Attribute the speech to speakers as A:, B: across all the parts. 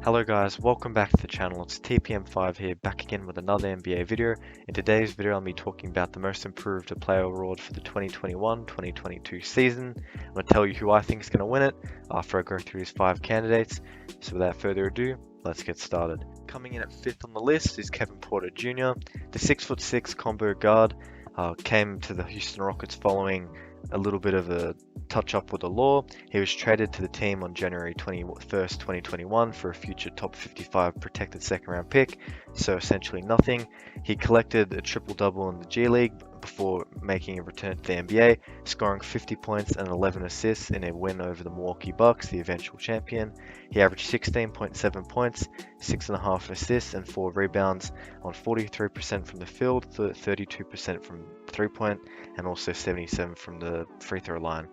A: Hello guys, welcome back to the channel. It's TPM5 here, back again with another NBA video. In today's video, I'll be talking about the most improved player award for the 2021-2022 season. I'm going to tell you who I think is going to win it after I go through these 5 candidates. So without further ado, let's get started. Coming in at 5th on the list is Kevin Porter Jr. The 6'6" combo guard came to the Houston Rockets following a little bit of a touch-up with the law. He was traded to the team on January 21st, 2021 for a future top 55 protected second-round pick, so essentially nothing. He collected a triple-double in the G League before making a return to the NBA, scoring 50 points and 11 assists in a win over the Milwaukee Bucks, the eventual champion. He averaged 16.7 points, 6.5 assists, and 4 rebounds on 43% from the field, 32% from three-point, and also 77% from the free throw line.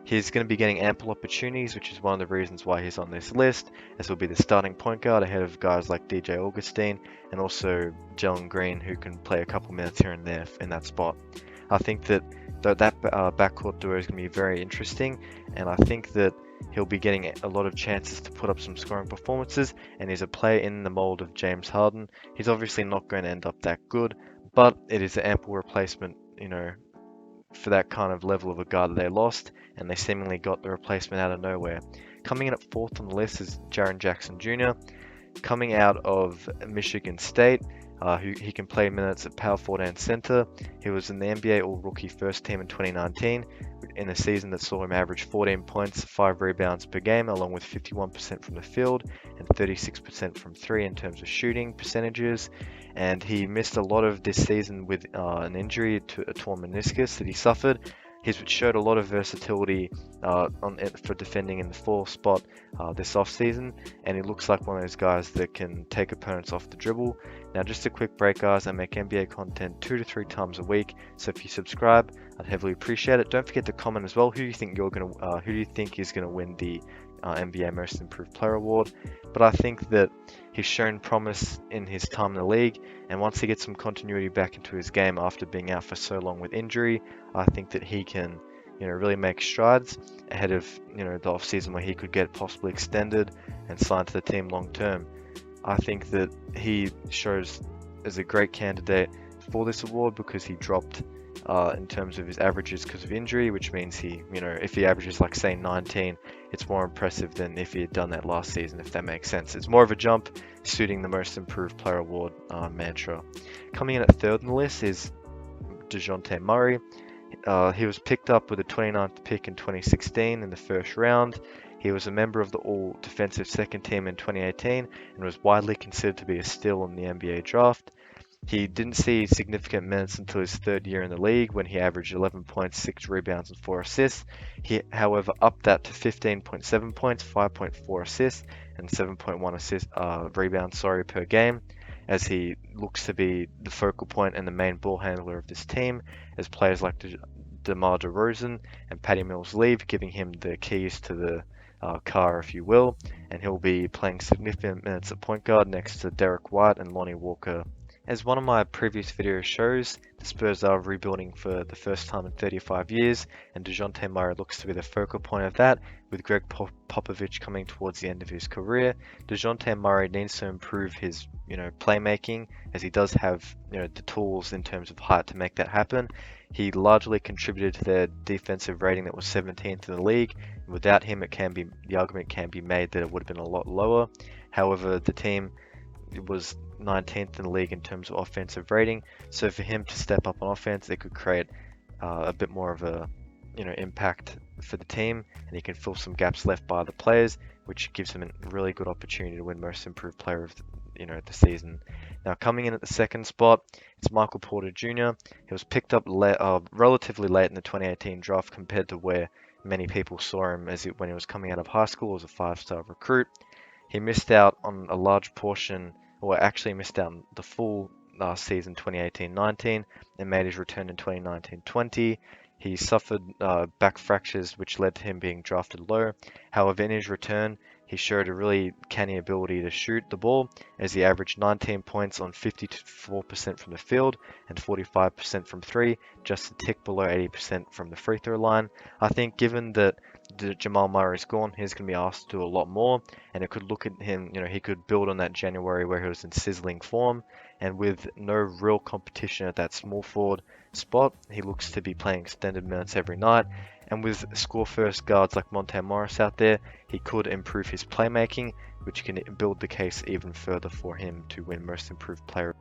A: He's going to be getting ample opportunities, which is one of the reasons why he's on this list, as he'll be the starting point guard ahead of guys like DJ Augustine and also Jalen Green, who can play a couple minutes here and there in that spot. I think that backcourt duo is going to be very interesting, and I think that he'll be getting a lot of chances to put up some scoring performances, and he's a player in the mold of James Harden. He's obviously not going to end up that good, but it is an ample replacement, for that kind of level of a guard that they lost, and they seemingly got the replacement out of nowhere. Coming in at 4th on the list is Jaren Jackson Jr. Coming out of Michigan State, he can play minutes at power forward and center. He was in the NBA All-Rookie First Team in 2019, in a season that saw him average 14 points, 5 rebounds per game, along with 51% from the field and 36% from 3 in terms of shooting percentages. And he missed a lot of this season with an injury to a torn meniscus that he suffered. He's showed a lot of versatility for defending in the 4 spot this offseason, and he looks like one of those guys that can take opponents off the dribble. Now, just a quick break, guys. I make NBA content 2 to 3 times a week, so if you subscribe, I'd heavily appreciate it. Don't forget to comment as well. Who do you think is gonna win the NBA Most Improved Player Award? But I think that he's shown promise in his time in the league, and once he gets some continuity back into his game after being out for so long with injury, I think that he can, really make strides ahead of, the offseason where he could get possibly extended and signed to the team long term. I think that he shows as a great candidate for this award because he dropped in terms of his averages because of injury, which means he, if he averages like say 19, it's more impressive than if he had done that last season, if that makes sense. It's more of a jump, suiting the Most Improved Player Award mantra. Coming in at 3rd on the list is DeJounte Murray. He was picked up with the 29th pick in 2016 in the first round. He was a member of the All-Defensive Second Team in 2018 and was widely considered to be a steal in the NBA draft. He didn't see significant minutes until his 3rd year in the league when he averaged 11 points, 6 rebounds, and 4 assists. He, however, upped that to 15.7 points, 5.4 assists, and 7.1 rebounds per game, as he looks to be the focal point and the main ball handler of this team, as players like DeMar DeRozan and Patty Mills leave, giving him the keys to the car, if you will, and he'll be playing significant minutes at point guard next to Derek White and Lonnie Walker. As one of my previous videos shows, the Spurs are rebuilding for the first time in 35 years, and DeJounte Murray looks to be the focal point of that, with Greg Popovich coming towards the end of his career. DeJounte Murray needs to improve his, playmaking, as he does have, the tools in terms of height to make that happen. He largely contributed to their defensive rating that was 17th in the league. Without him, the argument can be made that it would have been a lot lower. However, the team was 19th in the league in terms of offensive rating, so for him to step up on offense, it could create a bit more of a impact for the team, and he can fill some gaps left by the players, which gives him a really good opportunity to win Most Improved Player of the season. Now, coming in at the 2nd spot, it's Michael Porter Jr. He was picked up relatively late in the 2018 draft compared to where many people saw him when he was coming out of high school as a 5-star recruit. He missed out on a large portion, or actually missed out on the full season 2018-19, and made his return in 2019-20. He suffered back fractures, which led to him being drafted low. However, in his return, he showed a really canny ability to shoot the ball, as he averaged 19 points on 54% from the field and 45% from 3, just a tick below 80% from the free throw line. I think given that Jamal Murray's gone, he's going to be asked to do a lot more, and it could look at him, he could build on that January where he was in sizzling form, and with no real competition at that small forward spot, he looks to be playing extended minutes every night, and with score-first guards like Monte Morris out there, he could improve his playmaking, which can build the case even further for him to win Most Improved Player.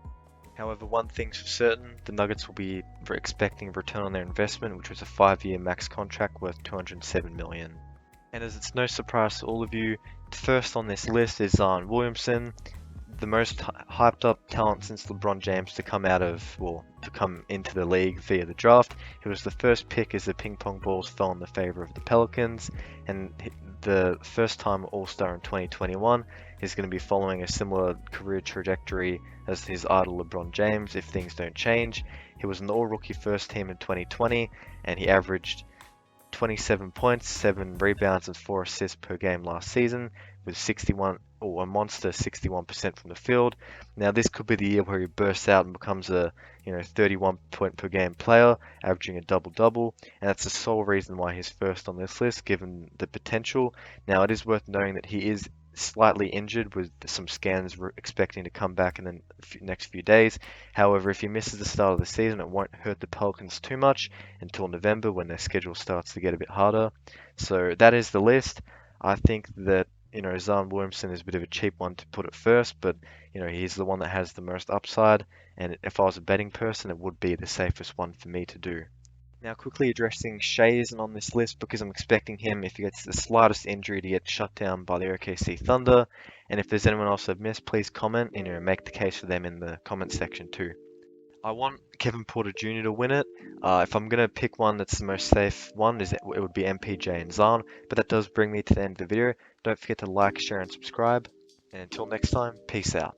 A: However, one thing's for certain, the Nuggets will be expecting a return on their investment, which was a 5-year max contract worth $207 million. And as it's no surprise to all of you, first on this list is Zion Williamson, the most hyped up talent since LeBron James to come into the league via the draft. He was the first pick as the ping pong balls fell in the favor of the Pelicans, and the first time All-Star in 2021. He's going to be following a similar career trajectory as his idol LeBron James if things don't change. He was an all-rookie first team in 2020, and he averaged 27 points, 7 rebounds, and 4 assists per game last season, with a monster 61% from the field. Now this could be the year where he bursts out and becomes a 31 point per game player, averaging a double-double, and that's the sole reason why he's first on this list, given the potential. Now it is worth knowing that he is slightly injured, with some scans expecting to come back in the next few days. However, if he misses the start of the season, it won't hurt the Pelicans too much until November, when their schedule starts to get a bit harder. So that is the list. I think that Zion Williamson is a bit of a cheap one to put at first, but he's the one that has the most upside, and if I was a betting person, it would be the safest one for me to do. Now, quickly addressing Shai isn't on this list because I'm expecting him, if he gets the slightest injury, to get shut down by the OKC Thunder. And if there's anyone else I've missed, please comment and make the case for them in the comment section too. I want Kevin Porter Jr. to win it. If I'm going to pick one that's the most safe one, it would be MPJ and Zion. But that does bring me to the end of the video. Don't forget to like, share, and subscribe. And until next time, peace out.